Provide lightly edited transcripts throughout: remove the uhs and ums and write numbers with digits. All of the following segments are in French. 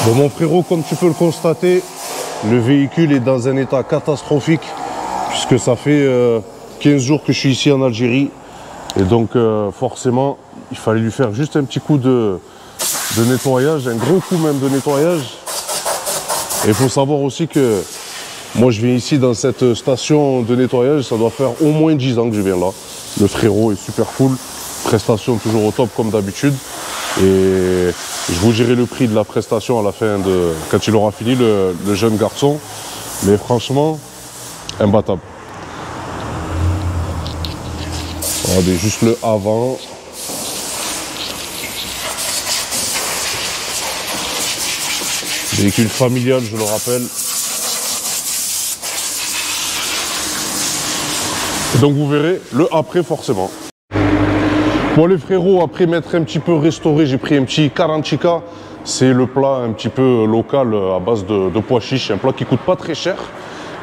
Bon mon frérot, comme tu peux le constater, le véhicule est dans un état catastrophique puisque ça fait 15 jours que je suis ici en Algérie et donc forcément il fallait lui faire juste un petit coup de nettoyage, un gros coup même de nettoyage. Et il faut savoir aussi que moi je viens ici dans cette station de nettoyage, ça doit faire au moins 10 ans que je viens là. Le frérot est super cool, prestation toujours au top comme d'habitude. Et je vous dirai le prix de la prestation à la fin de quand il aura fini, le jeune garçon. Mais franchement, imbattable. Regardez juste le avant. Véhicule familial, je le rappelle. Et donc vous verrez le après forcément. Bon les frérots, après m'être un petit peu restauré, j'ai pris un petit karanchika. C'est le plat un petit peu local à base de pois chiches. Un plat qui coûte pas très cher,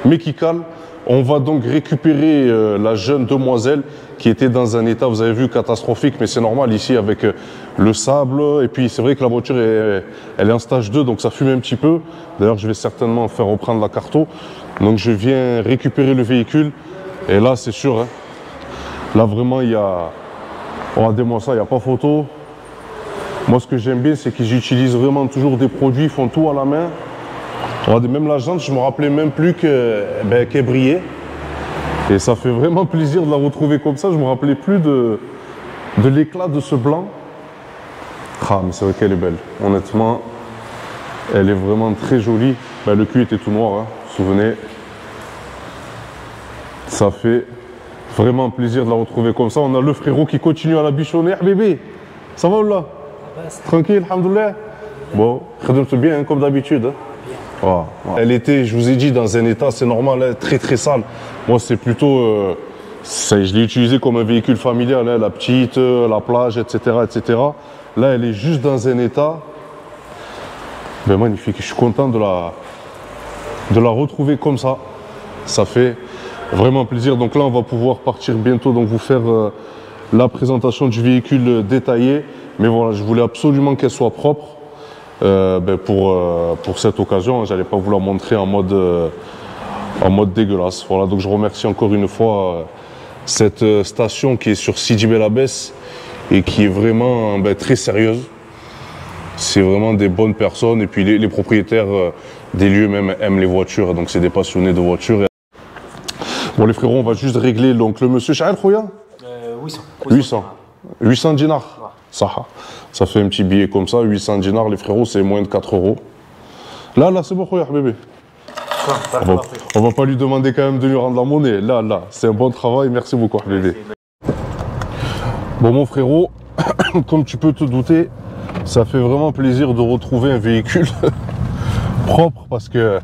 mais qui cale. On va donc récupérer la jeune demoiselle qui était dans un état, vous avez vu, catastrophique. Mais c'est normal ici avec le sable. Et puis c'est vrai que la voiture, elle est en stage 2, donc ça fume un petit peu. D'ailleurs, je vais certainement faire reprendre la carto. Donc je viens récupérer le véhicule. Et là, c'est sûr, hein, là vraiment, il y a... Regardez-moi ça, il n'y a pas photo. Moi, ce que j'aime bien, c'est qu'ils utilisent vraiment toujours des produits, ils font tout à la main. Regardez, même la jante, je ne me rappelais même plus qu'elle brillait. Et ça fait vraiment plaisir de la retrouver comme ça. Je ne me rappelais plus de l'éclat de ce blanc. Ah, mais c'est vrai qu'elle est belle. Honnêtement, elle est vraiment très jolie. Ben, le cul était tout noir, hein, vous vous souvenez. Ça fait vraiment plaisir de la retrouver comme ça. On a le frérot qui continue à la bichonner. Ah, bébé, ça va ou là? Tranquille, alhamdoulilah. Bon, khademtu bien, hein, comme d'habitude. Hein. Voilà. Elle était, je vous ai dit, dans un état, c'est normal, hein, très très sale. Moi, c'est plutôt... je l'ai utilisé comme un véhicule familial, hein, la petite, la plage, etc., etc. Là, elle est juste dans un état ben, magnifique. Je suis content de la retrouver comme ça. Ça fait vraiment plaisir. Donc là, on va pouvoir partir bientôt, donc vous faire la présentation du véhicule détaillé. Mais voilà, je voulais absolument qu'elle soit propre ben pour cette occasion. J'allais pas vous la montrer en mode dégueulasse. Voilà, donc je remercie encore une fois cette station qui est sur Sidi Bel Abbès et qui est vraiment ben, très sérieuse. C'est vraiment des bonnes personnes et puis les propriétaires des lieux même aiment les voitures, donc c'est des passionnés de voitures. Bon les frérots, on va juste régler donc le monsieur Shahel Khouya 800 dinars. Ça fait un petit billet comme ça, 800 dinars les frérots, c'est moins de 4 euros. Là c'est bon Khouya bébé. On va pas lui demander quand même de lui rendre la monnaie. Là, c'est un bon travail, merci beaucoup bébé. Bon mon frérot, comme tu peux te douter, ça fait vraiment plaisir de retrouver un véhicule propre parce que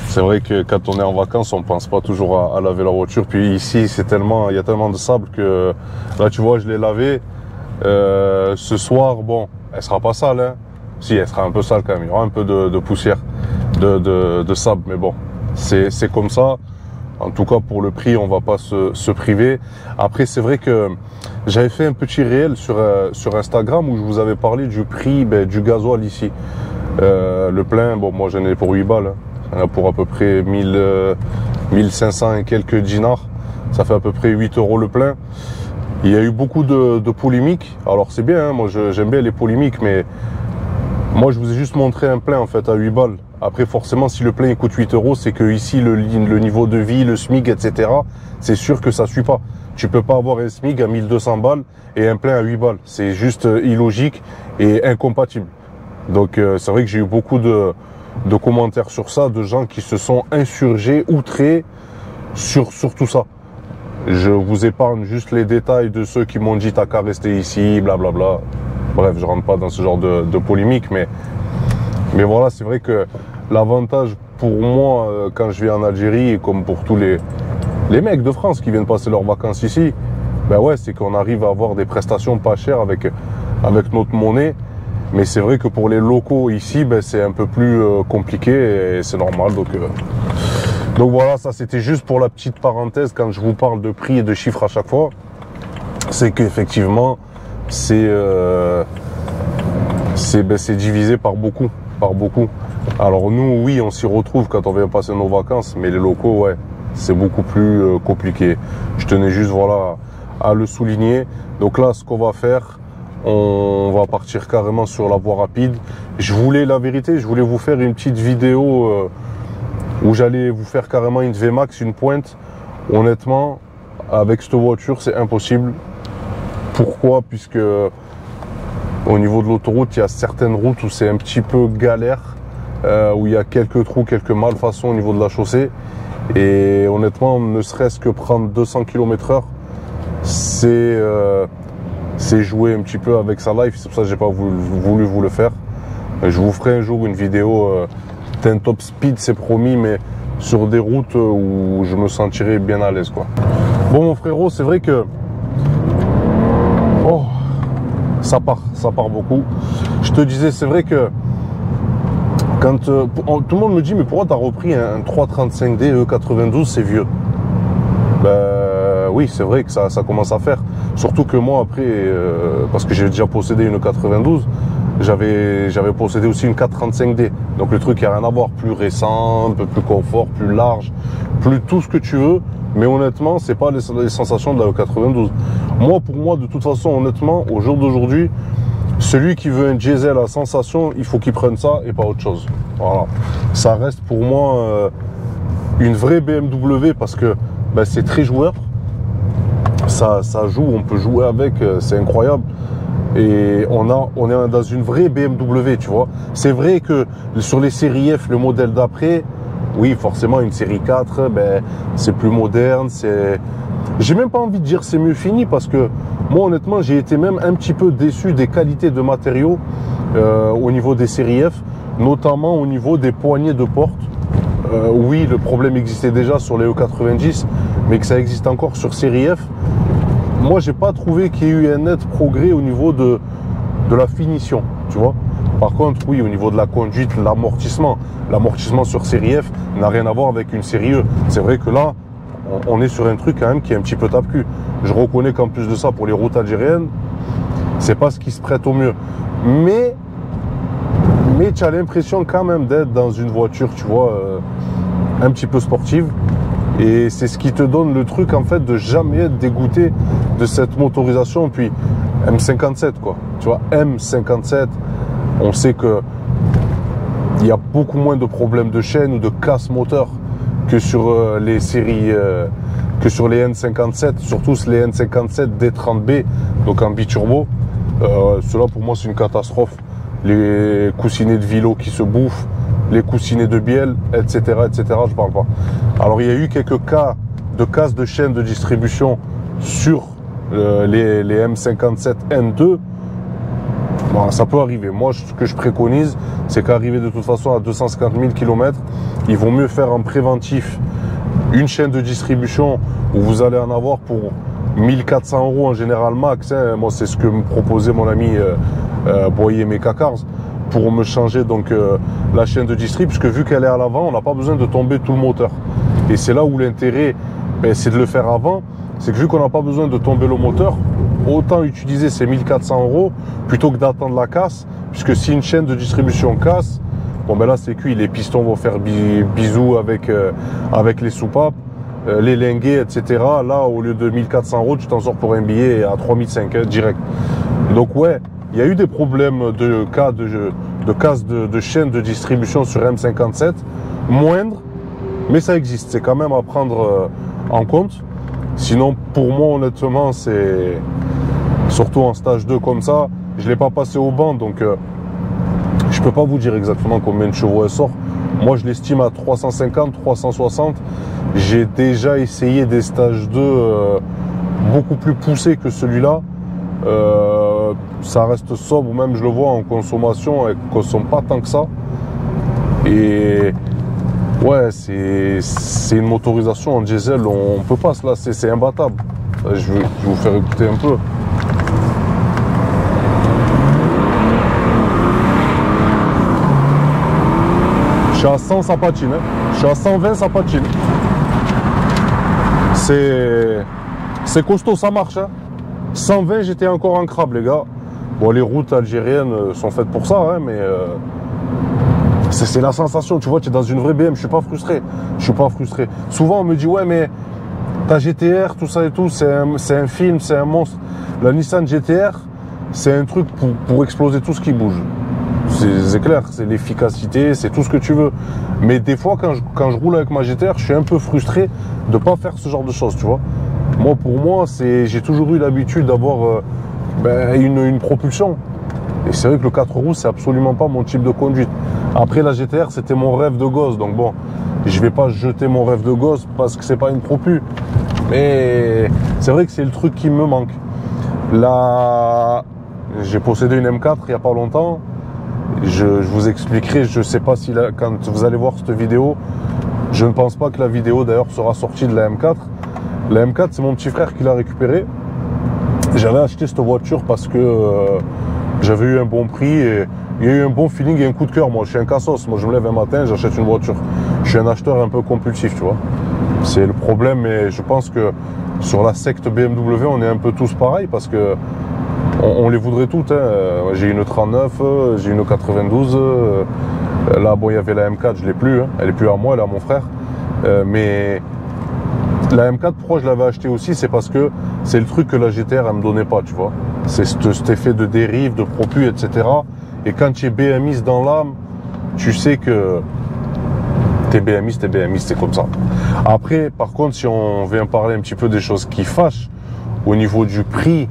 c'est vrai que quand on est en vacances, on pense pas toujours à laver la voiture. Puis ici, il y a tellement de sable que là, tu vois, je l'ai lavé. Ce soir, bon, elle sera pas sale, hein. Si, elle sera un peu sale quand même. Il y aura un peu de poussière, de sable, mais bon, c'est comme ça. En tout cas, pour le prix, on va pas se priver. Après, c'est vrai que j'avais fait un petit réel sur Instagram où je vous avais parlé du prix du gasoil ici. Le plein, bon, moi j'en ai pour 8 balles. Hein. Pour à peu près 1500 et quelques dinars. Ça fait à peu près 8 euros le plein. Il y a eu beaucoup de polémiques. Alors c'est bien, hein, moi j'aime bien les polémiques, mais moi je vous ai juste montré un plein en fait à 8 balles. Après forcément si le plein il coûte 8 euros, c'est que ici le niveau de vie, le SMIC, etc. c'est sûr que ça suit pas. Tu peux pas avoir un SMIC à 1200 balles et un plein à 8 balles. C'est juste illogique et incompatible. Donc c'est vrai que j'ai eu beaucoup de commentaires sur ça, de gens qui se sont insurgés, outrés sur tout ça. Je vous épargne juste les détails de ceux qui m'ont dit t'as qu'à rester ici, blablabla. Bref, je rentre pas dans ce genre de polémique, mais voilà, c'est vrai que l'avantage pour moi quand je vais en Algérie, comme pour tous les mecs de France qui viennent passer leurs vacances ici, ben ouais, c'est qu'on arrive à avoir des prestations pas chères avec notre monnaie. Mais c'est vrai que pour les locaux ici, ben c'est un peu plus compliqué et c'est normal. Donc voilà, ça c'était juste pour la petite parenthèse quand je vous parle de prix et de chiffres à chaque fois. C'est qu'effectivement, c'est divisé par beaucoup. par beaucoup. Alors nous, oui, on s'y retrouve quand on vient passer nos vacances, mais les locaux, ouais, c'est beaucoup plus compliqué. Je tenais juste, voilà, à le souligner. Donc là, ce qu'on va faire, on va partir carrément sur la voie rapide. Je voulais, la vérité, je voulais vous faire une petite vidéo où j'allais vous faire carrément une VMAX, une pointe. Honnêtement, avec cette voiture, c'est impossible. Pourquoi? Puisque au niveau de l'autoroute, il y a certaines routes où c'est un petit peu galère, où il y a quelques trous, quelques malfaçons au niveau de la chaussée. Et honnêtement, ne serait-ce que prendre 200 km/h, c'est jouer un petit peu avec sa life. C'est pour ça que j'ai pas voulu vous le faire. Je vous ferai un jour une vidéo d'un top speed, c'est promis, mais sur des routes où je me sentirai bien à l'aise, quoi. Bon, mon frérot, c'est vrai que oh, ça part beaucoup. Je te disais, c'est vrai que quand tout le monde me dit, mais pourquoi tu as repris un 335D E92, c'est vieux. Ben oui, c'est vrai que ça commence à faire. Surtout que moi, après, parce que j'ai déjà possédé une 92, j'avais possédé aussi une 435D. Donc le truc, il n'y a rien à voir. Plus récent, un peu plus confort, plus large, plus tout ce que tu veux. Mais honnêtement, c'est pas les sensations de la E92. Moi, pour moi, de toute façon, honnêtement, au jour d'aujourd'hui, celui qui veut un diesel à sensation, il faut qu'il prenne ça et pas autre chose. Voilà. Ça reste pour moi une vraie BMW parce que ben, c'est très joueur. Ça joue, on peut jouer avec, c'est incroyable. Et on est dans une vraie BMW, tu vois. C'est vrai que sur les séries F, le modèle d'après, oui, forcément, une série 4, ben, c'est plus moderne, c'est... J'ai même pas envie de dire c'est mieux fini parce que moi, honnêtement, j'ai été même un petit peu déçu des qualités de matériaux au niveau des séries F, notamment au niveau des poignées de porte. Oui, le problème existait déjà sur les E90, mais que ça existe encore sur série F. Moi, j'ai pas trouvé qu'il y ait eu un net progrès au niveau de la finition, tu vois. Par contre, oui, au niveau de la conduite, l'amortissement sur série F n'a rien à voir avec une série E. C'est vrai que là, on est sur un truc quand même qui est un petit peu tape-cul. Je reconnais qu'en plus de ça, pour les routes algériennes, c'est pas ce qui se prête au mieux. Mais tu as l'impression quand même d'être dans une voiture, tu vois, un petit peu sportive. Et c'est ce qui te donne le truc, en fait, de jamais être dégoûté de cette motorisation. Puis M57, quoi. Tu vois, M57, on sait que il y a beaucoup moins de problèmes de chaîne ou de casse moteur que sur les séries, que sur les N57, surtout les N57 D30B, donc en biturbo. Cela pour moi c'est une catastrophe. Les coussinets de vélo qui se bouffent, les coussinets de bielle, etc., je parle pas. Alors il y a eu quelques cas de casse de chaîne de distribution sur les M57 N2. Bon, ça peut arriver. Moi, ce que je préconise, c'est qu'arriver de toute façon à 250 000 km, il vaut mieux faire en préventif une chaîne de distribution où vous allez en avoir pour 1400 € en général max. Hein. Moi, c'est ce que me proposait mon ami Boyer Mekakars pour me changer donc la chaîne de distrib, puisque vu qu'elle est à l'avant, on n'a pas besoin de tomber tout le moteur. Et c'est là où l'intérêt, ben, c'est de le faire avant. C'est que vu qu'on n'a pas besoin de tomber le moteur, autant utiliser ces 1400 € plutôt que d'attendre la casse, puisque si une chaîne de distribution casse, bon ben là c'est cuit, les pistons vont faire bisous avec les soupapes, les linguets, etc. Là, au lieu de 1400 €, tu t'en sors pour un billet à 3500 direct. Donc ouais, il y a eu des problèmes de casse de chaîne de distribution sur M57, moindres, mais ça existe, c'est quand même à prendre en compte. Sinon, pour moi, honnêtement, c'est surtout en stage 2 comme ça, je ne l'ai pas passé au banc, donc je ne peux pas vous dire exactement combien de chevaux elle sort. Moi, je l'estime à 350, 360. J'ai déjà essayé des stages 2 beaucoup plus poussés que celui-là. Ça reste sobre, même je le vois en consommation, elle ne consomme pas tant que ça. Et ouais, c'est une motorisation en diesel, on peut pas se lasser, c'est imbattable. Je vais vous faire écouter un peu. Je suis à 100, ça patine. Hein. Je suis à 120, ça patine. C'est costaud, ça marche. Hein. 120, j'étais encore en crabe, les gars. Bon, les routes algériennes sont faites pour ça, hein, mais C'est la sensation, tu vois, tu es dans une vraie BM, je suis pas frustré. Je suis pas frustré. Souvent, on me dit, ouais, mais ta GT-R, tout ça et tout, c'est un film, c'est un monstre. La Nissan GT-R, c'est un truc pour exploser tout ce qui bouge. C'est clair, c'est l'efficacité, c'est tout ce que tu veux. Mais des fois, quand je roule avec ma GT-R, je suis un peu frustré de pas faire ce genre de choses, tu vois. Moi, pour moi, j'ai toujours eu l'habitude d'avoir une propulsion. Et c'est vrai que le 4 roues, c'est absolument pas mon type de conduite. Après, la GT-R, c'était mon rêve de gosse. Donc bon, je vais pas jeter mon rêve de gosse parce que c'est pas une propu. Mais c'est vrai que c'est le truc qui me manque. Là, j'ai possédé une M4 il y a pas longtemps. Je vous expliquerai, je sais pas si quand vous allez voir cette vidéo, je ne pense pas que la vidéo d'ailleurs sera sortie de la M4. La M4, c'est mon petit frère qui l'a récupérée. J'avais acheté cette voiture parce que j'avais eu un bon prix et il y a eu un bon feeling et un coup de cœur. Moi, je suis un cassos. Moi, je me lève un matin, j'achète une voiture. Je suis un acheteur un peu compulsif, tu vois. C'est le problème, mais je pense que sur la secte BMW, on est un peu tous pareils parce que on les voudrait toutes. Hein. J'ai une 39, j'ai une 92. Là, bon, il y avait la M4, je l'ai plus. Hein. Elle est plus à moi, elle est à mon frère. Mais la M4, pourquoi je l'avais acheté aussi, c'est parce que c'est le truc que la GT-R elle me donnait pas, tu vois. C'est cet effet de dérive, de propu, etc. Et quand tu es BMiste dans l'âme, tu sais que t'es BMiste, c'est comme ça. Après, par contre, si on vient parler un petit peu des choses qui fâchent, au niveau du prix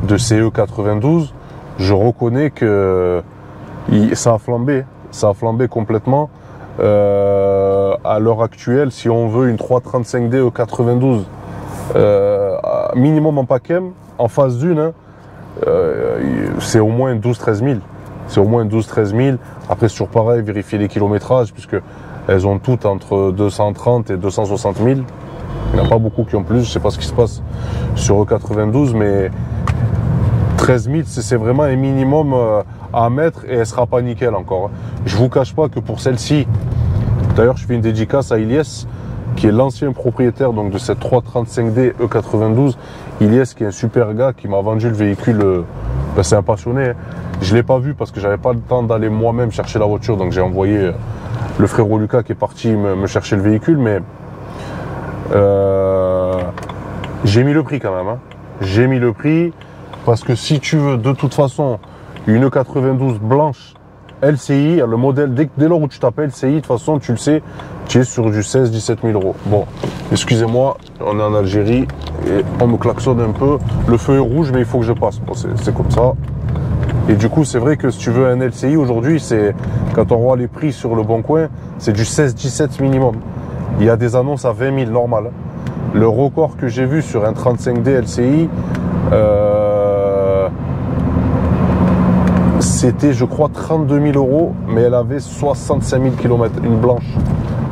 de CE92, je reconnais que ça a flambé complètement. À l'heure actuelle, si on veut une 335D E92 minimum en PACM, en phase d'une, hein, c'est au moins 12-13 000. C'est au moins 12-13 000. Après, c'est toujours pareil, vérifier les kilométrages, puisque elles ont toutes entre 230 et 260 000. Il n'y en a pas beaucoup qui ont plus. Je ne sais pas ce qui se passe sur E92, mais 13 000, c'est vraiment un minimum à mettre et elle sera pas nickel encore. Je vous cache pas que pour celle-ci, d'ailleurs, je fais une dédicace à Ilyes, qui est l'ancien propriétaire donc de cette 335D E92. Ilyes, qui est un super gars, qui m'a vendu le véhicule. C'est un passionné. Hein. Je l'ai pas vu parce que j'avais pas le temps d'aller moi-même chercher la voiture, donc j'ai envoyé le frérot Lucas qui est parti me chercher le véhicule, mais j'ai mis le prix quand même. Hein. J'ai mis le prix parce que si tu veux de toute façon une E92 blanche LCI, le modèle, dès lors où tu t'appelles LCI, de toute façon tu le sais, tu es sur du 16-17 000 euros. Bon, excusez-moi, on est en Algérie et on me klaxonne un peu. Le feu est rouge, mais il faut que je passe. Bon, c'est comme ça. Et du coup, c'est vrai que si tu veux un LCI aujourd'hui, quand on voit les prix sur le bon coin, c'est du 16-17 minimum. Il y a des annonces à 20 000 normal. Le record que j'ai vu sur un 35D LCI, c'était, je crois, 32 000 euros, mais elle avait 65 000 km, une blanche.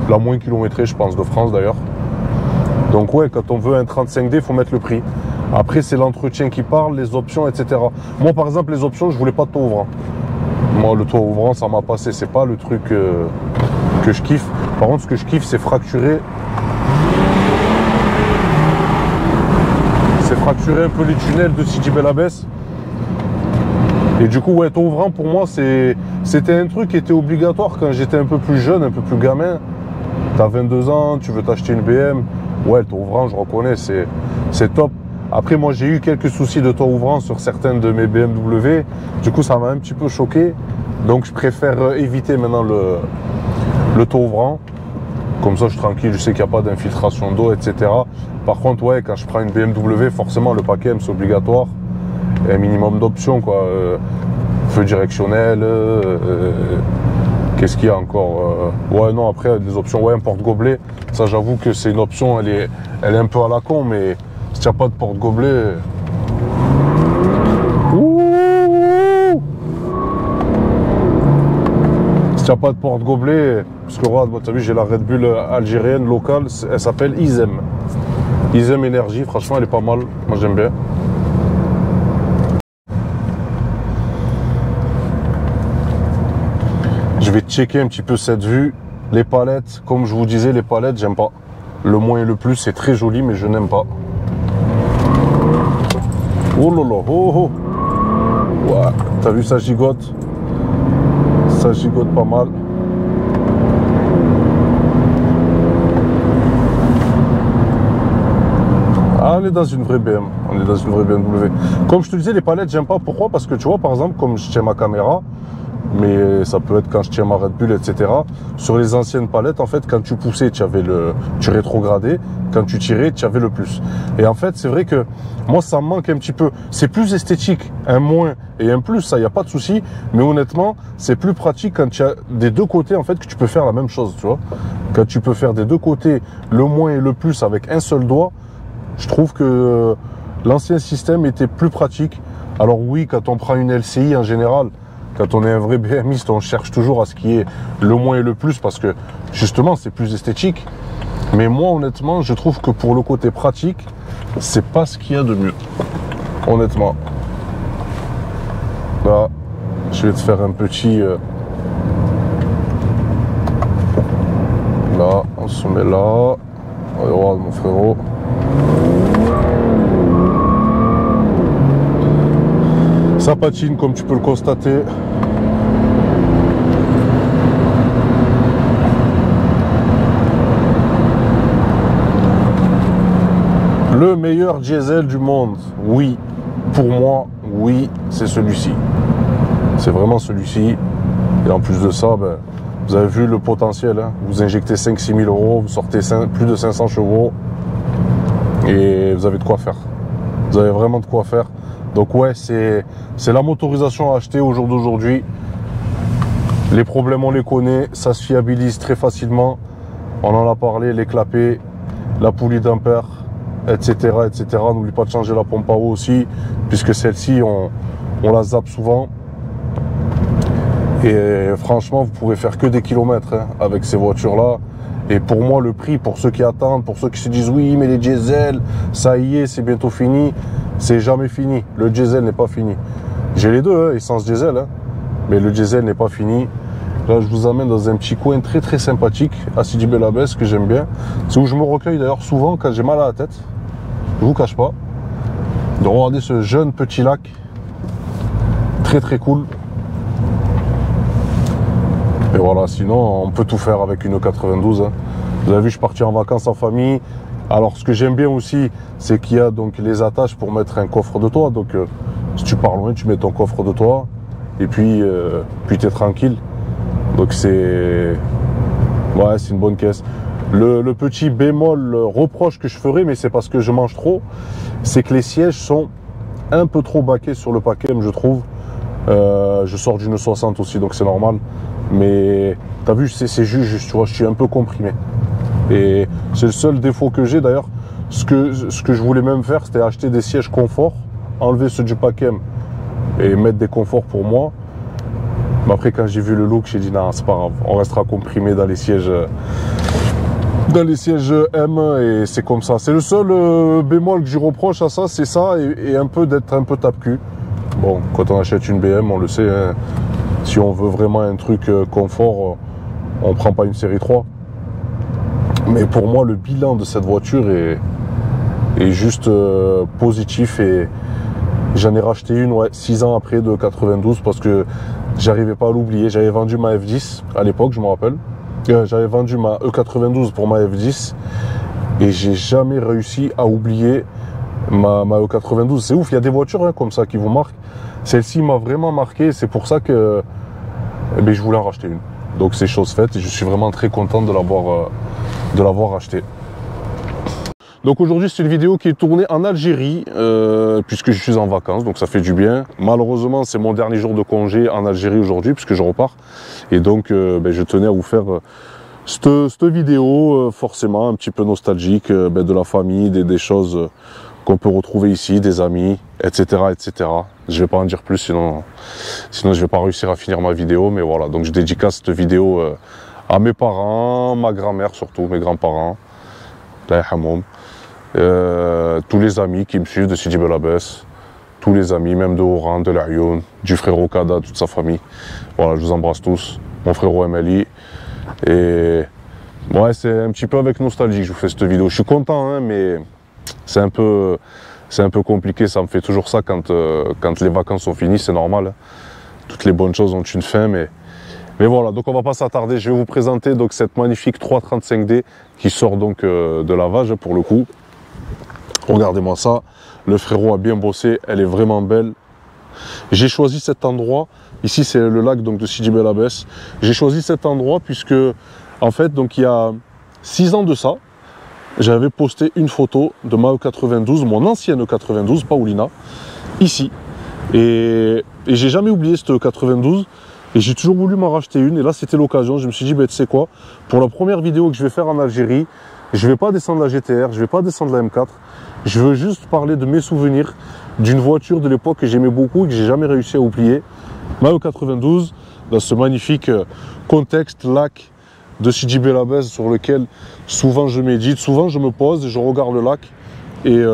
La moins kilométrée, je pense, de France d'ailleurs. Donc ouais, quand on veut un 35D, il faut mettre le prix. Après, c'est l'entretien qui parle, les options, etc. Moi, par exemple, les options, je voulais pas de toit ouvrant. Moi, le toit ouvrant, ça m'a passé. C'est pas le truc que je kiffe. Par contre, ce que je kiffe, c'est fracturer. C'est fracturer un peu les tunnels de Sidi Bel Abbès. Et du coup, ouais, toit ouvrant, pour moi, c'était un truc qui était obligatoire quand j'étais un peu plus jeune, un peu plus gamin. T'as 22 ans, tu veux t'acheter une BM. Ouais, le toit ouvrant, je reconnais, c'est top. Après, moi, j'ai eu quelques soucis de toit ouvrant sur certaines de mes BMW. Du coup, ça m'a un petit peu choqué. Donc, je préfère éviter maintenant le toit ouvrant. Comme ça, je suis tranquille, je sais qu'il n'y a pas d'infiltration d'eau, etc. Par contre, ouais, quand je prends une BMW, forcément, le paquet, c'est obligatoire. Un minimum d'options, quoi. Feu directionnel. Qu'est-ce qu'il y a encore ouais, non, après, des options. Ouais, un porte-gobelet. Ça, j'avoue que c'est une option, elle est un peu à la con, mais si tu n'as pas de porte-gobelet. Si tu n'as pas de porte-gobelet, parce que regarde, tu as vu, j'ai la Red Bull algérienne locale, elle s'appelle Izem. Izem Énergie, franchement, elle est pas mal. Moi, j'aime bien. Je vais checker un petit peu cette vue. Les palettes, comme je vous disais, les palettes, j'aime pas. Le moins et le plus, c'est très joli, mais je n'aime pas. Oh là là, oh oh. Ouais, t'as vu, ça gigote. Ça gigote pas mal. on est dans une vraie BM. On est dans une vraie BMW. Comme je te disais, les palettes, j'aime pas. Pourquoi? Parce que tu vois, par exemple, comme je tiens ma caméra, mais ça peut être quand je tiens ma Red Bull, etc. Sur les anciennes palettes, en fait, quand tu poussais, tu rétrogradais. Quand tu tirais, tu avais le plus. Et en fait, c'est vrai que moi, ça me manque un petit peu. C'est plus esthétique, un moins et un plus, ça, il n'y a pas de souci. Mais honnêtement, c'est plus pratique quand tu as des deux côtés, en fait, que tu peux faire la même chose, tu vois. Quand tu peux faire des deux côtés le moins et le plus avec un seul doigt, je trouve que l'ancien système était plus pratique. Alors oui, quand on prend une LCI en général, quand on est un vrai BMiste, on cherche toujours à ce qui est le moins et le plus parce que justement c'est plus esthétique. Mais moi honnêtement, je trouve que pour le côté pratique, c'est pas ce qu'il y a de mieux. Honnêtement. Là, je vais te faire un petit... Là, on se met là. Regarde mon frérot. Ça patine comme tu peux le constater. Le meilleur diesel du monde, oui. Pour moi, oui, c'est celui-ci. C'est vraiment celui-ci. Et en plus de ça, ben, vous avez vu le potentiel. Hein. Vous injectez 5-6 000 euros, vous sortez plus de 500 chevaux. Et vous avez de quoi faire. Vous avez vraiment de quoi faire. Donc ouais, c'est la motorisation à acheter au jour d'aujourd'hui. Les problèmes, on les connaît. Ça se fiabilise très facilement. On en a parlé, les clapets, la poulie d'ampère, etc. etc. N'oublie pas de changer la pompe à eau aussi, puisque celle-ci, on la zappe souvent. Et franchement, vous pourrez faire que des kilomètres hein, avec ces voitures-là. Et pour moi, le prix, pour ceux qui attendent, pour ceux qui se disent oui, mais les diesel, ça y est, c'est bientôt fini. C'est jamais fini. Le diesel n'est pas fini. J'ai les deux, hein, essence diesel, hein, mais le diesel n'est pas fini. Là, je vous amène dans un petit coin très très sympathique à Sidi Bel Abbès que j'aime bien. C'est où je me recueille d'ailleurs souvent quand j'ai mal à la tête. Je vous cache pas. De regarder ce jeune petit lac. Très très cool. Et voilà, sinon on peut tout faire avec une 92. Hein. Vous avez vu, je suis parti en vacances en famille. Alors ce que j'aime bien aussi, c'est qu'il y a donc les attaches pour mettre un coffre de toit. Donc si tu pars loin, tu mets ton coffre de toit et puis tu es tranquille. Donc c'est une bonne caisse. Le petit bémol reproche que je ferai, mais c'est parce que je mange trop, c'est que les sièges sont un peu trop baqués sur le paquet, je trouve. Je sors d'une 60 aussi, donc c'est normal. Mais t'as vu, c'est juste, tu vois, je suis un peu comprimé. Et c'est le seul défaut que j'ai d'ailleurs. Ce que je voulais même faire, c'était acheter des sièges confort, enlever ceux du Pacem et mettre des conforts pour moi. Mais après, quand j'ai vu le look, j'ai dit non, c'est pas grave, on restera comprimé dans les sièges M et c'est comme ça. C'est le seul bémol que je reproche à ça, c'est ça et un peu d'être un peu tape-cul. Bon, quand on achète une BM, on le sait, hein, si on veut vraiment un truc confort, on prend pas une série 3. Mais pour moi, le bilan de cette voiture est juste positif et j'en ai racheté une 6 ans après de 92 parce que j'arrivais pas à l'oublier. J'avais vendu ma F10 à l'époque, je me rappelle. J'avais vendu ma E92 pour ma F10 et j'ai jamais réussi à oublier ma E92. C'est ouf, il y a des voitures hein, comme ça qui vous marquent. Celle-ci m'a vraiment marqué, c'est pour ça que je voulais en racheter une. Donc c'est chose faite et je suis vraiment très content de l'avoir acheté. Donc aujourd'hui c'est une vidéo qui est tournée en Algérie puisque je suis en vacances, donc ça fait du bien. Malheureusement c'est mon dernier jour de congé en Algérie aujourd'hui puisque je repars. Et donc je tenais à vous faire cette vidéo forcément un petit peu nostalgique de la famille, des choses qu'on peut retrouver ici, des amis, etc. etc. Je vais pas en dire plus sinon je vais pas réussir à finir ma vidéo. Mais voilà, donc je dédicace cette vidéo à mes parents, ma grand-mère surtout, mes grands-parents, tous les amis qui me suivent de Sidi Bel Abbès, tous les amis, même de Oran, de l'Ayoun, du frérot Kada, toute sa famille. Voilà, je vous embrasse tous, mon frérot Emeli. Et ouais, c'est un petit peu avec nostalgie que je vous fais cette vidéo. Je suis content, hein, mais c'est un peu compliqué. Ça me fait toujours ça quand les vacances sont finies, c'est normal. Hein. Toutes les bonnes choses ont une fin, mais voilà, donc on va pas s'attarder. Je vais vous présenter donc cette magnifique 335D qui sort donc de lavage pour le coup. Regardez-moi ça, le frérot a bien bossé, elle est vraiment belle. J'ai choisi cet endroit, ici c'est le lac donc, de Sidi Bel Abbès. J'ai choisi cet endroit puisque, en fait, donc, il y a 6 ans de ça, j'avais posté une photo de ma E92, mon ancienne E92, Paulina, ici. Et j'ai jamais oublié cette E92, et j'ai toujours voulu m'en racheter une, et là c'était l'occasion. Je me suis dit, ben, tu sais quoi, pour la première vidéo que je vais faire en Algérie, je vais pas descendre la GTR, je vais pas descendre la M4, je veux juste parler de mes souvenirs d'une voiture de l'époque que j'aimais beaucoup et que j'ai jamais réussi à oublier. Ma E92, dans ce magnifique contexte lac de Sidi Bel Abbès sur lequel souvent je médite, souvent je me pose et je regarde le lac et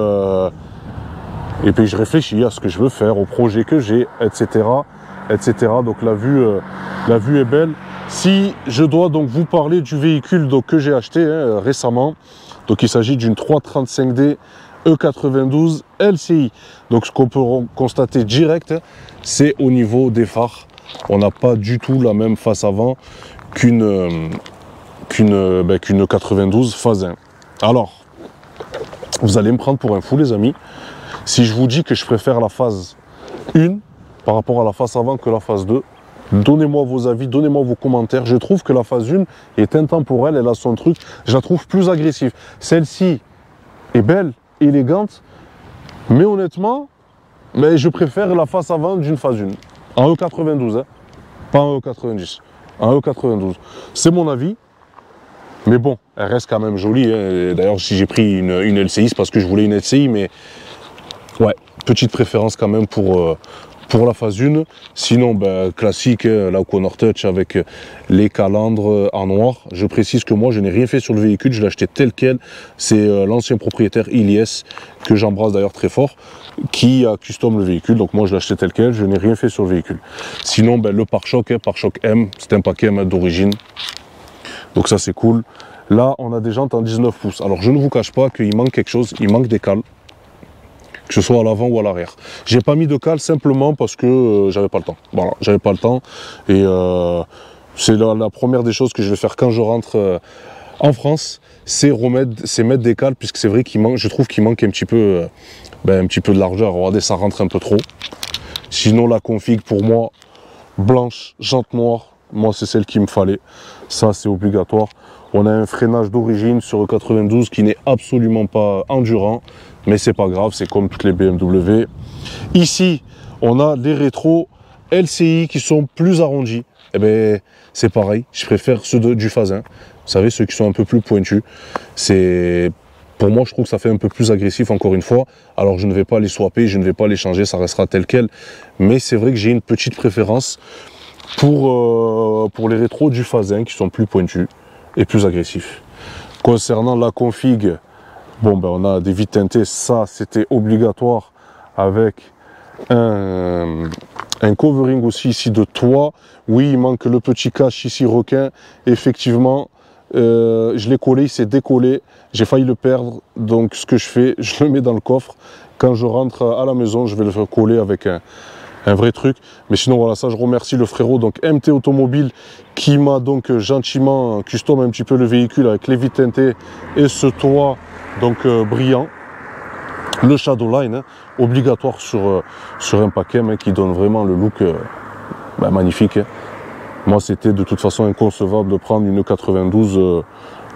puis je réfléchis à ce que je veux faire, au projet que j'ai, etc., etc. Donc la vue est belle. Si je dois donc vous parler du véhicule donc, que j'ai acheté récemment, donc il s'agit d'une 335D E92 LCI. Donc ce qu'on peut constater direct, c'est au niveau des phares. On n'a pas du tout la même face avant qu'une 92 phase 1. Alors, vous allez me prendre pour un fou les amis, si je vous dis que je préfère la phase 1 par rapport à la phase avant que la phase 2. Donnez-moi vos avis, donnez-moi vos commentaires. Je trouve que la phase 1 est intemporelle, elle a son truc, je la trouve plus agressive. Celle-ci est belle, élégante, mais honnêtement, je préfère la face avant d'une phase 1. En E92, hein, pas en E90. En E92. C'est mon avis, mais bon, elle reste quand même jolie. Hein. D'ailleurs, si j'ai pris une LCI, c'est parce que je voulais une LCI, mais ouais, petite préférence quand même pour la phase 1, sinon classique, la Honor Touch avec les calandres en noir. Je précise que moi je n'ai rien fait sur le véhicule, je l'ai acheté tel quel. C'est l'ancien propriétaire Ilyes, que j'embrasse d'ailleurs très fort, qui a custom le véhicule. Donc moi je l'ai acheté tel quel, je n'ai rien fait sur le véhicule. Sinon le pare-choc, pare-choc M, c'est un paquet M d'origine. Donc ça c'est cool. Là on a des jantes en 19 pouces. Alors je ne vous cache pas qu'il manque quelque chose, il manque des cales. Que ce soit à l'avant ou à l'arrière. J'ai pas mis de cale simplement parce que j'avais pas le temps. Voilà, j'avais pas le temps. Et c'est la première des choses que je vais faire quand je rentre en France, c'est mettre des cales, puisque c'est vrai qu'il manque, je trouve qu'il manque un petit peu de largeur. Regardez, ça rentre un peu trop. Sinon la config pour moi, blanche, jante noire, moi c'est celle qu'il me fallait. Ça c'est obligatoire. On a un freinage d'origine sur le 92 qui n'est absolument pas endurant. Mais c'est pas grave, c'est comme toutes les BMW. Ici, on a des rétros LCI qui sont plus arrondis. Eh bien, c'est pareil, je préfère ceux du phase 1. Vous savez, ceux qui sont un peu plus pointus. Pour moi, je trouve que ça fait un peu plus agressif, encore une fois. Alors, je ne vais pas les swapper, je ne vais pas les changer, ça restera tel quel. Mais c'est vrai que j'ai une petite préférence pour les rétros du phase 1 qui sont plus pointus et plus agressifs. Concernant la config, bon, on a des vitres teintées, ça c'était obligatoire avec un covering aussi ici de toit. Oui, il manque le petit cache ici requin. Effectivement, je l'ai collé, il s'est décollé. J'ai failli le perdre. Donc ce que je fais, je le mets dans le coffre. Quand je rentre à la maison, je vais le faire coller avec un vrai truc. Mais sinon, voilà, ça je remercie le frérot, donc MT Automobile, qui m'a donc gentiment custom un petit peu le véhicule avec les vitres teintées et ce toit donc brillant. Le Shadowline, hein, obligatoire sur un paquet, hein, qui donne vraiment le look magnifique. Hein. Moi, c'était de toute façon inconcevable de prendre une 92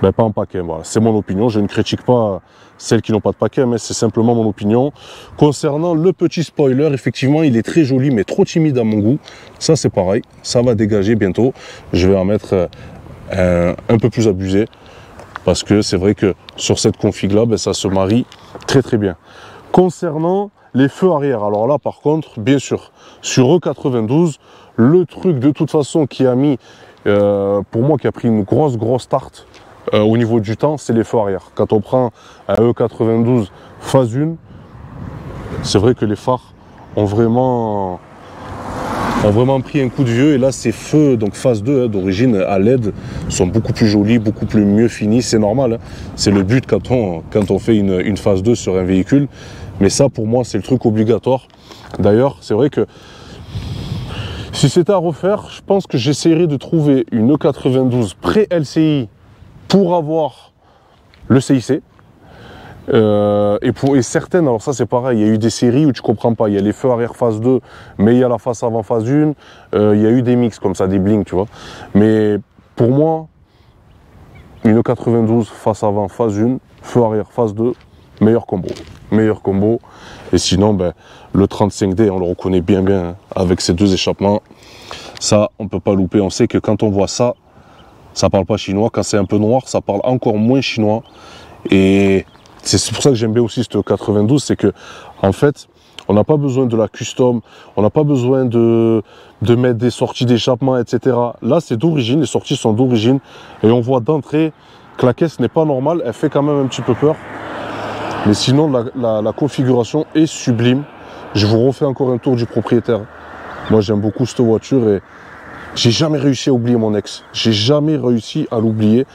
pas en paquet. Voilà. C'est mon opinion, je ne critique pas celles qui n'ont pas de paquet, mais c'est simplement mon opinion. Concernant le petit spoiler, effectivement, il est très joli, mais trop timide à mon goût. Ça, c'est pareil, ça va dégager bientôt. Je vais en mettre un peu plus abusé. Parce que c'est vrai que sur cette config là, ça se marie très très bien. Concernant les feux arrière, alors là par contre, bien sûr, sur E92, le truc de toute façon qui a mis, pour moi qui a pris une grosse tarte au niveau du temps, c'est les feux arrière. Quand on prend un E92 phase 1, c'est vrai que les phares ont vraiment pris un coup de vieux, et là ces feux donc phase 2 d'origine à LED sont beaucoup plus jolis, beaucoup plus mieux finis, c'est normal, hein. C'est le but quand on fait une phase 2 sur un véhicule, mais ça pour moi c'est le truc obligatoire. D'ailleurs c'est vrai que si c'était à refaire, je pense que j'essaierais de trouver une E92 pré-LCI pour avoir le CIC, Et certaines, alors ça c'est pareil, il y a eu des séries où tu comprends pas, il y a les feux arrière phase 2, mais il y a la face avant phase 1, il y a eu des mix comme ça, des bling, tu vois. Mais pour moi, une 92 face avant phase 1, feu arrière phase 2, meilleur combo. Meilleur combo. Et sinon, ben, le 35D, on le reconnaît bien hein, avec ces deux échappements. Ça, on peut pas louper. On sait que quand on voit ça, ça parle pas chinois. Quand c'est un peu noir, ça parle encore moins chinois. Et c'est pour ça que j'aime bien aussi cette 92, c'est que en fait, on n'a pas besoin de la custom, on n'a pas besoin de mettre des sorties d'échappement, etc. Là, c'est d'origine, les sorties sont d'origine, et on voit d'entrée que la caisse n'est pas normale, elle fait quand même un petit peu peur. Mais sinon, la configuration est sublime. Je vous refais encore un tour du propriétaire. Moi, j'aime beaucoup cette voiture et j'ai jamais réussi à oublier mon ex. J'ai jamais réussi à l'oublier.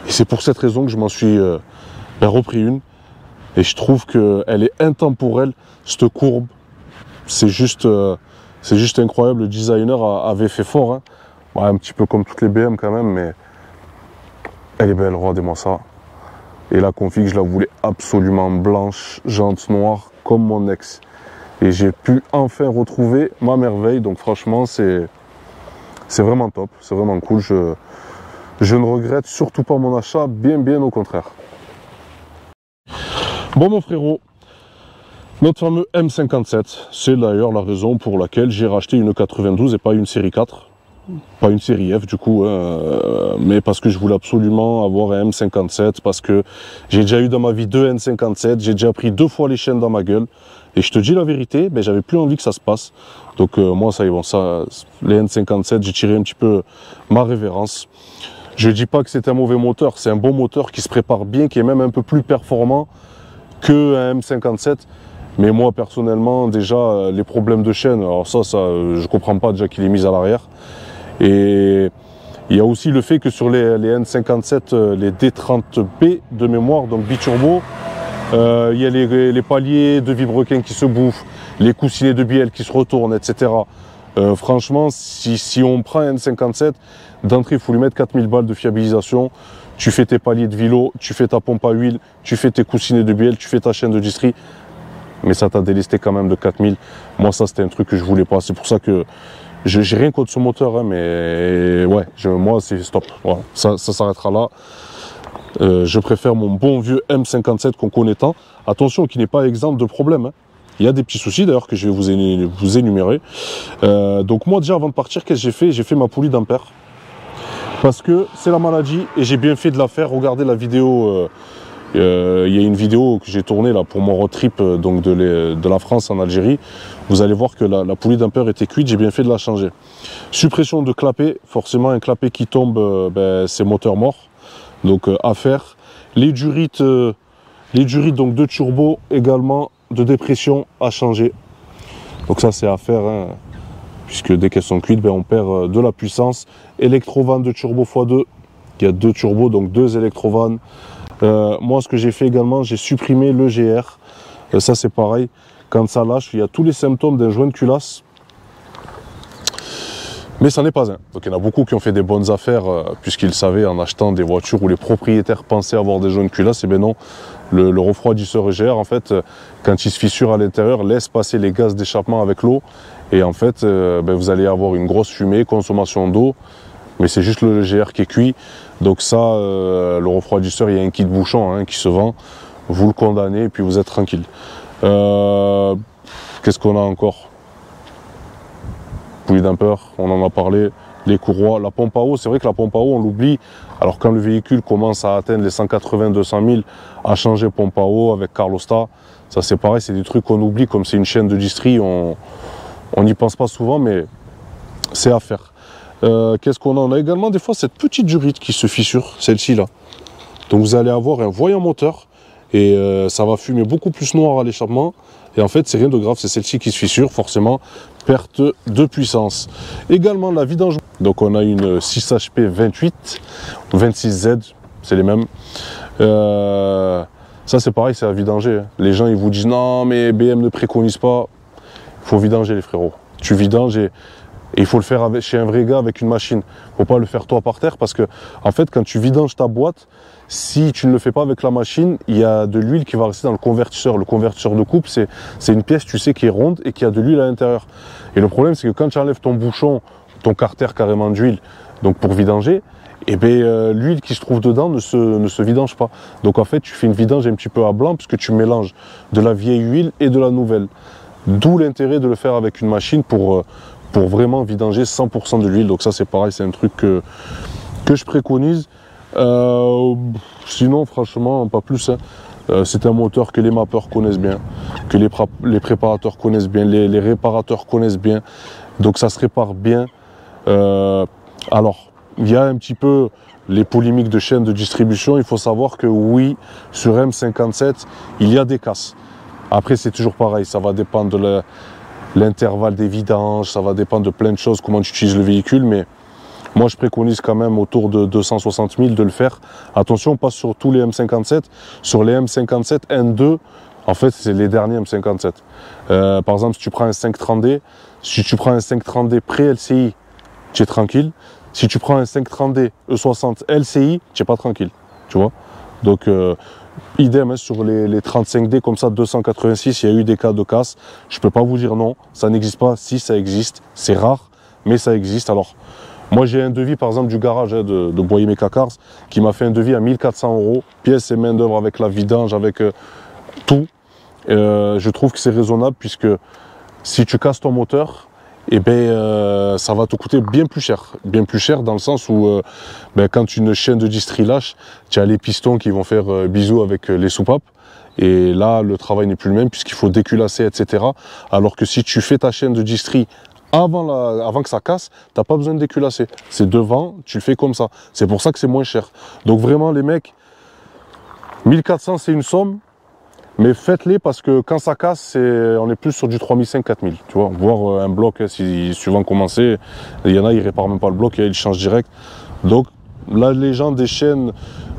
Et c'est pour cette raison que je m'en suis repris une. Et je trouve qu'elle est intemporelle, cette courbe. C'est juste incroyable. Le designer avait fait fort. Hein. Ouais, un petit peu comme toutes les BM quand même, mais elle est belle, regardez-moi ça. Et la config, je la voulais absolument blanche, jante noire, comme mon ex. Et j'ai pu enfin retrouver ma merveille. Donc franchement, c'est vraiment top, c'est vraiment cool. Je ne regrette surtout pas mon achat, bien au contraire. Bon mon frérot, notre fameux M57, c'est d'ailleurs la raison pour laquelle j'ai racheté une 92 et pas une série 4. Pas une série F du coup, mais parce que je voulais absolument avoir un M57, parce que j'ai déjà eu dans ma vie 2 N57, j'ai déjà pris 2 fois les chaînes dans ma gueule, et je te dis la vérité, ben, j'avais plus envie que ça se passe. Donc moi ça y est, bon, ça, les N57, j'ai tiré un petit peu ma révérence. Je dis pas que c'est un mauvais moteur, c'est un bon moteur qui se prépare bien, qui est même un peu plus performant qu'un M57. Mais moi personnellement, déjà les problèmes de chaîne, alors ça je comprends pas déjà qu'il est mis à l'arrière. Et il y a aussi le fait que sur les N57, les D30B de mémoire, donc biturbo, il y a les paliers de vilebrequin qui se bouffent, les coussinets de bielle qui se retournent, etc. Franchement, si on prend un N57, d'entrée, il faut lui mettre 4000 balles de fiabilisation. Tu fais tes paliers de vilo, tu fais ta pompe à huile, tu fais tes coussinets de bielle, tu fais ta chaîne de distri. Mais ça t'a délesté quand même de 4000. Moi, ça, c'était un truc que je voulais pas. C'est pour ça que j'ai rien contre ce moteur, hein, mais ouais, moi, c'est stop. Voilà. Ça s'arrêtera là. Je préfère mon bon vieux M57 qu'on connaît tant. Attention, qui n'est pas exempt de problèmes. Hein. Il y a des petits soucis d'ailleurs que je vais vous énumérer. Donc moi, déjà, avant de partir, qu'est-ce que j'ai fait? J'ai fait ma poulie d'ampères. Parce que c'est la maladie et j'ai bien fait de la faire. Regardez la vidéo. Il y a une vidéo que j'ai tournée là pour mon road trip donc de la France en Algérie. Vous allez voir que la poulie d'ampères était cuite, j'ai bien fait de la changer. Suppression de clapet, forcément un clapet qui tombe, c'est moteur mort. Donc à faire. Les durites donc de turbo également, de dépression à changer. Donc ça c'est à faire, hein, puisque dès qu'elles sont cuites, on perd de la puissance. Électrovanne de turbo x2, il y a 2 turbos, donc 2 électrovannes. Moi, ce que j'ai fait également, j'ai supprimé le GR. Ça, c'est pareil. Quand ça lâche, il y a tous les symptômes d'un joint de culasse. Mais ça n'est pas un. Donc, il y en a beaucoup qui ont fait des bonnes affaires, puisqu'ils savaient, en achetant des voitures où les propriétaires pensaient avoir des joints de culasse. Et bien non, le refroidisseur EGR, en fait, quand il se fissure à l'intérieur, laisse passer les gaz d'échappement avec l'eau. Et en fait, vous allez avoir une grosse fumée, consommation d'eau. Mais c'est juste le GR qui est cuit. Donc ça, le refroidisseur, il y a un kit bouchon hein, qui se vend. Vous le condamnez et puis vous êtes tranquille. Qu'est-ce qu'on a encore? Poulie d'ampères, on en a parlé. Les courroies, la pompe à eau, c'est vrai que la pompe à eau, on l'oublie. Alors quand le véhicule commence à atteindre les 180-200 000, à changer pompe à eau avec Carlosta, ça c'est pareil, c'est des trucs qu'on oublie. Comme c'est une chaîne de distri, on n'y pense pas souvent, mais c'est à faire. Qu'est-ce qu'on a? On a également des fois cette petite durite qui se fissure, celle-ci là. Donc vous allez avoir un voyant moteur et ça va fumer beaucoup plus noir à l'échappement. Et en fait, c'est rien de grave, c'est celle-ci qui se fissure, forcément, perte de puissance. Également la vidange. Donc on a une 6HP 28, 26Z, c'est les mêmes. Ça c'est pareil, c'est à vidanger. Les gens ils vous disent non mais BM ne préconise pas. Il faut vidanger les frérots. Tu vidanges et Et il faut le faire chez un vrai gars avec une machine. Il ne faut pas le faire toi par terre parce que, en fait, quand tu vidanges ta boîte, si tu ne le fais pas avec la machine, il y a de l'huile qui va rester dans le convertisseur. Le convertisseur de coupe, c'est une pièce, tu sais, qui est ronde et qui a de l'huile à l'intérieur. Et le problème, c'est que quand tu enlèves ton bouchon, ton carter carrément d'huile, donc pour vidanger, et l'huile qui se trouve dedans ne se vidange pas. Donc en fait, tu fais une vidange un petit peu à blanc puisque tu mélanges de la vieille huile et de la nouvelle. D'où l'intérêt de le faire avec une machine pour vraiment vidanger 100% de l'huile. Donc ça, c'est pareil, c'est un truc que je préconise. Sinon, franchement, pas plus. Hein. C'est un moteur que les mappeurs connaissent bien, que les préparateurs connaissent bien, les réparateurs connaissent bien. Donc ça se répare bien. Alors, il y a un petit peu les polémiques de chaînes de distribution. Il faut savoir que oui, sur M57, il y a des casses. Après, c'est toujours pareil, ça va dépendre de l'intervalle des vidanges, ça va dépendre de plein de choses, comment tu utilises le véhicule, mais moi je préconise quand même autour de 260 000 de le faire. Attention, pas sur tous les M57, sur les M57 N2, en fait c'est les derniers M57. Par exemple, si tu prends un 530D, si tu prends un 530D pré-LCI, tu es tranquille. Si tu prends un 530D E60 LCI, tu n'es pas tranquille, tu vois. Donc, idem hein, sur les 35D comme ça, 286, il y a eu des cas de casse. Je ne peux pas vous dire non, ça n'existe pas. Si, ça existe, c'est rare, mais ça existe. Alors, moi j'ai un devis par exemple du garage hein, de Boyer Meca Cars qui m'a fait un devis à 1400 €, pièces et main d'œuvre avec la vidange, avec tout. Je trouve que c'est raisonnable puisque si tu casses ton moteur, eh ça va te coûter bien plus cher dans le sens où quand une chaîne de distri lâche, tu as les pistons qui vont faire bisous avec les soupapes et là le travail n'est plus le même puisqu'il faut déculasser, etc. Alors que si tu fais ta chaîne de distri avant que ça casse, tu n'as pas besoin de déculasser, c'est devant, tu le fais comme ça, c'est pour ça que c'est moins cher. Donc vraiment les mecs, 1400 c'est une somme, mais faites-les parce que quand ça casse, on est plus sur du 3500-4000, tu vois, voire un bloc, hein, si suivant commencer, il y en a, ils réparent même pas le bloc, ils changent direct. Donc, la légende des chaînes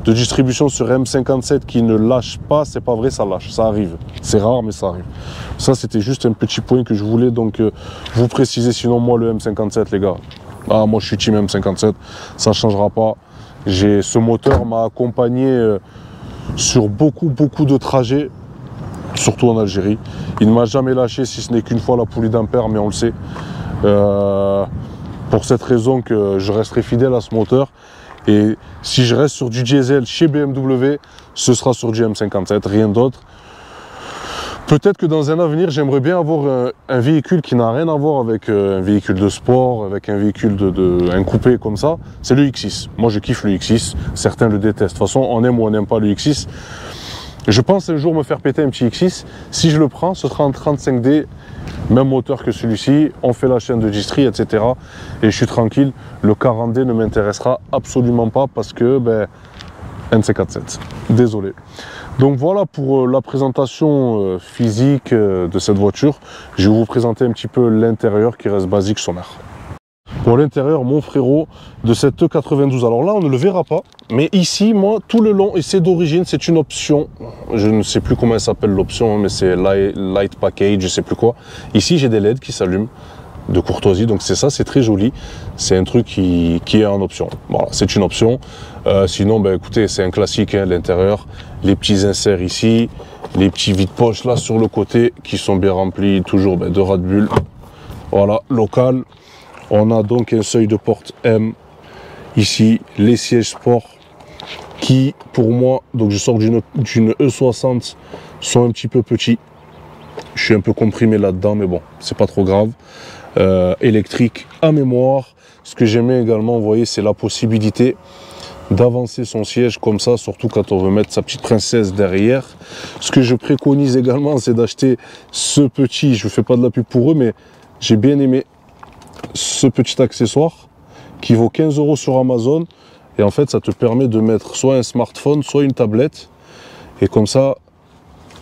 de distribution sur M57 qui ne lâchent pas, c'est pas vrai, ça lâche, ça arrive. C'est rare, mais ça arrive. Ça, c'était juste un petit point que je voulais donc vous préciser, sinon moi, le M57, les gars, moi je suis team M57, ça changera pas. Ce moteur m'a accompagné sur beaucoup de trajets, surtout en Algérie. Il ne m'a jamais lâché, si ce n'est qu'une fois la poulie d'ampère, mais on le sait. Pour cette raison que je resterai fidèle à ce moteur. Et si je reste sur du diesel chez BMW, ce sera sur du M57, rien d'autre. Peut-être que dans un avenir, j'aimerais bien avoir un véhicule qui n'a rien à voir avec un véhicule de sport, avec un véhicule un coupé comme ça. C'est le X6. Moi, je kiffe le X6. Certains le détestent. De toute façon, on aime ou on n'aime pas le X6. Je pense un jour me faire péter un petit X6. Si je le prends, ce sera en 35D, même moteur que celui-ci. On fait la chaîne de distri, etc. Et je suis tranquille. Le 40D ne m'intéressera absolument pas parce que, NC47. Désolé. Donc voilà pour la présentation physique de cette voiture. Je vais vous présenter un petit peu l'intérieur qui reste basique sommaire. Pour l'intérieur, mon frérot, de cette E92. Alors là, on ne le verra pas. Mais ici, moi, tout le long, et c'est d'origine, c'est une option. Je ne sais plus comment elle s'appelle l'option, mais c'est Light Package, je ne sais plus quoi. Ici, j'ai des LED qui s'allument de courtoisie. Donc c'est ça, c'est très joli. C'est un truc qui est en option. Voilà, c'est une option. Sinon, écoutez, c'est un classique, hein, l'intérieur. Les petits inserts ici, les petits vides-poches là sur le côté qui sont bien remplis, toujours de Red Bull. Voilà, local. On a donc un seuil de porte M. Ici, les sièges sport qui, pour moi, donc je sors d'une E60, sont un petit peu petits. Je suis un peu comprimé là-dedans, mais bon, c'est pas trop grave. Électrique à mémoire. Ce que j'aimais également, vous voyez, c'est la possibilité d'avancer son siège comme ça, surtout quand on veut mettre sa petite princesse derrière. Ce que je préconise également, c'est d'acheter ce petit, je ne fais pas de la pub pour eux, mais j'ai bien aimé ce petit accessoire qui vaut 15 € sur Amazon. Et en fait, ça te permet de mettre soit un smartphone, soit une tablette. Et comme ça,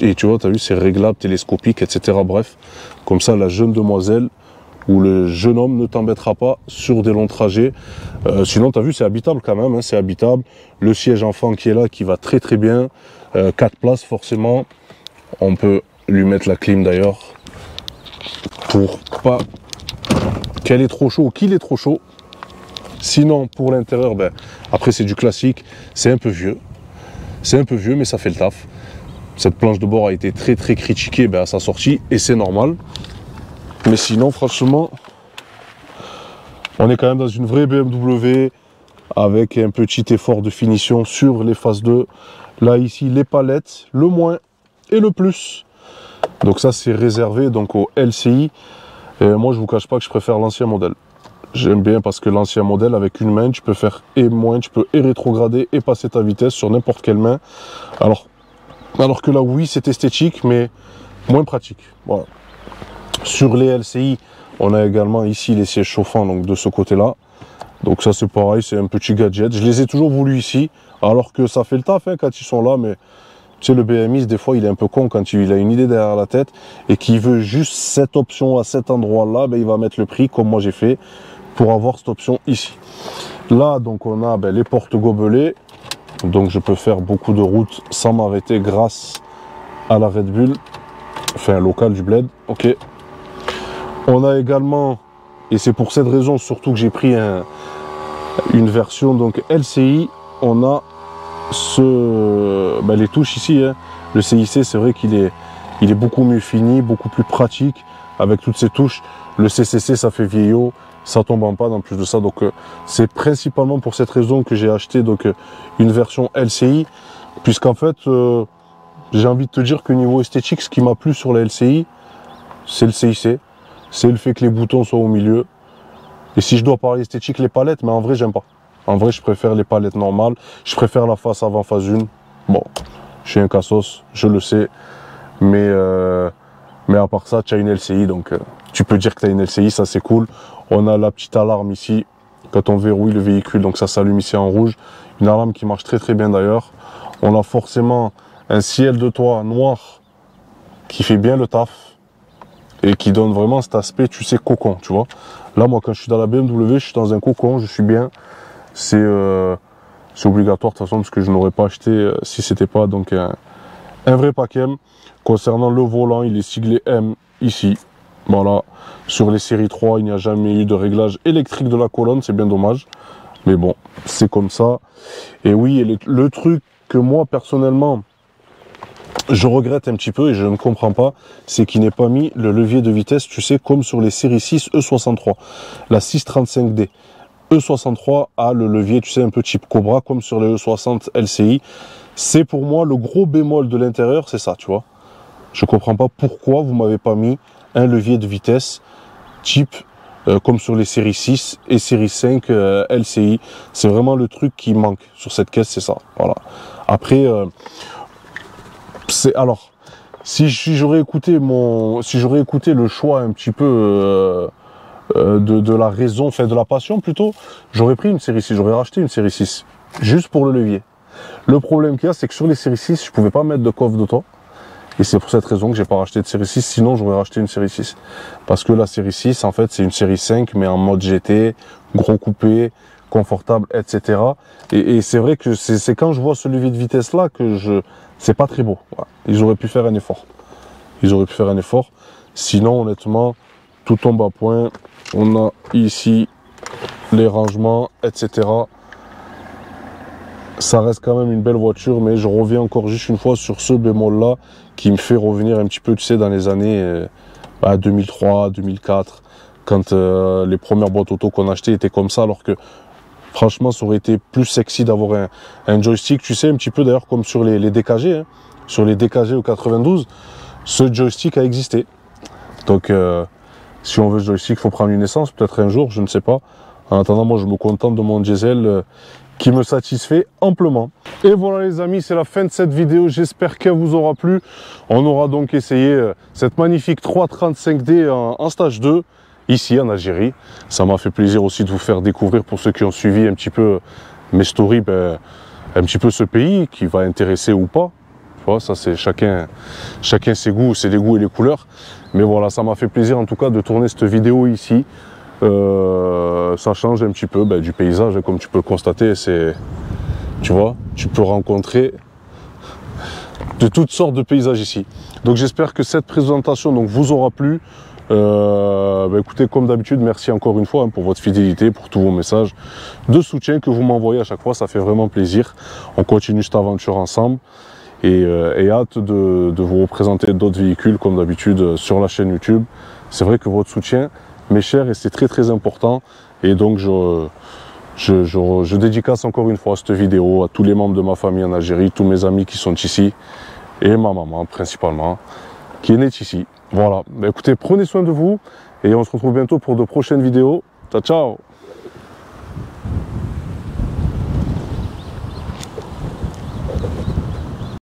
et tu vois, tu as vu, c'est réglable, télescopique, etc. Bref, comme ça, la jeune demoiselle ou le jeune homme ne t'embêtera pas sur des longs trajets. Sinon, tu as vu, c'est habitable quand même, hein, c'est habitable. Le siège enfant qui est là, qui va très très bien. 4 places forcément. On peut lui mettre la clim d'ailleurs pour pas qu'elle est trop chaud ou qu'il est trop chaud. Sinon, pour l'intérieur, ben, après c'est du classique, c'est un peu vieux. C'est un peu vieux, mais ça fait le taf. Cette planche de bord a été très critiquée ben, à sa sortie, et c'est normal. Mais sinon, franchement, on est quand même dans une vraie BMW, avec un petit effort de finition sur les phases 2. Là, ici, les palettes, le moins et le plus. Donc ça, c'est réservé donc au LCI. Et moi, je vous cache pas que je préfère l'ancien modèle. J'aime bien parce que l'ancien modèle, avec une main, tu peux faire et moins, tu peux et rétrograder et passer ta vitesse sur n'importe quelle main. Alors que là, oui, c'est esthétique, mais moins pratique. Voilà. Sur les LCI, on a également ici les sièges chauffants, donc de ce côté-là. Donc ça, c'est pareil, c'est un petit gadget. Je les ai toujours voulu ici, alors que ça fait le taf hein, quand ils sont là, mais tu sais, le BMX, des fois, il est un peu con quand il a une idée derrière la tête et qu'il veut juste cette option à cet endroit-là, ben, il va mettre le prix, comme moi j'ai fait, pour avoir cette option ici. Là, donc, on a ben, les portes gobelets. Donc, je peux faire beaucoup de routes sans m'arrêter grâce à la Red Bull. Enfin, local du bled, ok. On a également, et c'est pour cette raison surtout que j'ai pris une version donc LCI, on a les touches ici, hein. Le CIC, c'est vrai qu'il est beaucoup mieux fini, beaucoup plus pratique avec toutes ces touches. Le CCC, ça fait vieillot, ça tombe en panne en plus de ça. Donc c'est principalement pour cette raison que j'ai acheté donc une version LCI, puisqu'en fait j'ai envie de te dire que niveau esthétique, ce qui m'a plu sur la LCI, c'est le CIC, c'est le fait que les boutons soient au milieu. Et si je dois parler esthétique, les palettes, mais en vrai j'aime pas. En vrai, je préfère les palettes normales. Je préfère la face avant, phase 1. Bon, je suis un cassos, je le sais. Mais à part ça, tu as une LCI. Donc, tu peux dire que tu as une LCI, ça c'est cool. On a la petite alarme ici, quand on verrouille le véhicule. Donc, ça s'allume ici en rouge. Une alarme qui marche très bien d'ailleurs. On a forcément un ciel de toit noir qui fait bien le taf. Et qui donne vraiment cet aspect, tu sais, cocon, tu vois. Là, moi, quand je suis dans la BMW, je suis dans un cocon, je suis bien. C'est obligatoire de toute façon parce que je n'aurais pas acheté si c'était pas donc un vrai pack M. Concernant le volant, il est siglé M ici. Voilà. Sur les séries 3, il n'y a jamais eu de réglage électrique de la colonne, c'est bien dommage. Mais bon, c'est comme ça. Et oui, et le truc que moi personnellement je regrette un petit peu et je ne comprends pas, c'est qu'il n'ait pas mis le levier de vitesse, tu sais, comme sur les séries 6 E63, la 635D. E63 a le levier, tu sais, un peu type Cobra, comme sur les E60 LCI. C'est pour moi le gros bémol de l'intérieur, c'est ça, tu vois. Je comprends pas pourquoi vous m'avez pas mis un levier de vitesse type comme sur les séries 6 et série 5 LCI. C'est vraiment le truc qui manque sur cette caisse, c'est ça. Voilà. Après, alors, si j'aurais écouté le choix un petit peu de la raison, enfin de la passion plutôt, j'aurais pris une série 6, j'aurais racheté une série 6, juste pour le levier. Le problème qu'il y a, c'est que sur les séries 6, je pouvais pas mettre de coffre d'auto, et c'est pour cette raison que j'ai pas racheté de série 6, sinon j'aurais racheté une série 6. Parce que la série 6, en fait, c'est une série 5, mais en mode GT, gros coupé, confortable, etc. Et c'est vrai que c'est quand je vois ce levier de vitesse là que c'est pas très beau. Voilà. Ils auraient pu faire un effort. Sinon, honnêtement, tout tombe à point. On a ici les rangements, etc. Ça reste quand même une belle voiture, mais je reviens encore juste une fois sur ce bémol-là qui me fait revenir un petit peu, tu sais, dans les années 2003, 2004, quand les premières boîtes auto qu'on achetait étaient comme ça, alors que franchement, ça aurait été plus sexy d'avoir un joystick, tu sais, un petit peu d'ailleurs comme sur les DKG, hein. Sur les DKG au 92, ce joystick a existé. Donc, si on veut ce joystick, il faut prendre une essence, peut-être un jour, je ne sais pas. En attendant, moi, je me contente de mon diesel qui me satisfait amplement. Et voilà les amis, c'est la fin de cette vidéo. J'espère qu'elle vous aura plu. On aura donc essayé cette magnifique 335D en stage 2, ici en Algérie. Ça m'a fait plaisir aussi de vous faire découvrir, pour ceux qui ont suivi un petit peu mes stories, un petit peu ce pays qui va intéresser ou pas. Tu vois, ça c'est chacun ses goûts, c'est les goûts et les couleurs. Mais voilà, ça m'a fait plaisir en tout cas de tourner cette vidéo ici. Ça change un petit peu du paysage, comme tu peux le constater. Tu vois, tu peux rencontrer de toutes sortes de paysages ici. Donc j'espère que cette présentation donc vous aura plu. Écoutez, comme d'habitude, merci encore une fois pour votre fidélité, pour tous vos messages de soutien que vous m'envoyez à chaque fois, ça fait vraiment plaisir. On continue cette aventure ensemble et hâte de vous représenter d'autres véhicules comme d'habitude sur la chaîne YouTube. C'est vrai que votre soutien m'est cher et c'est très très important, et donc je dédicace encore une fois cette vidéo à tous les membres de ma famille en Algérie, tous mes amis qui sont ici et ma maman principalement qui est née ici. Voilà, écoutez, prenez soin de vous et on se retrouve bientôt pour de prochaines vidéos. Ciao, ciao!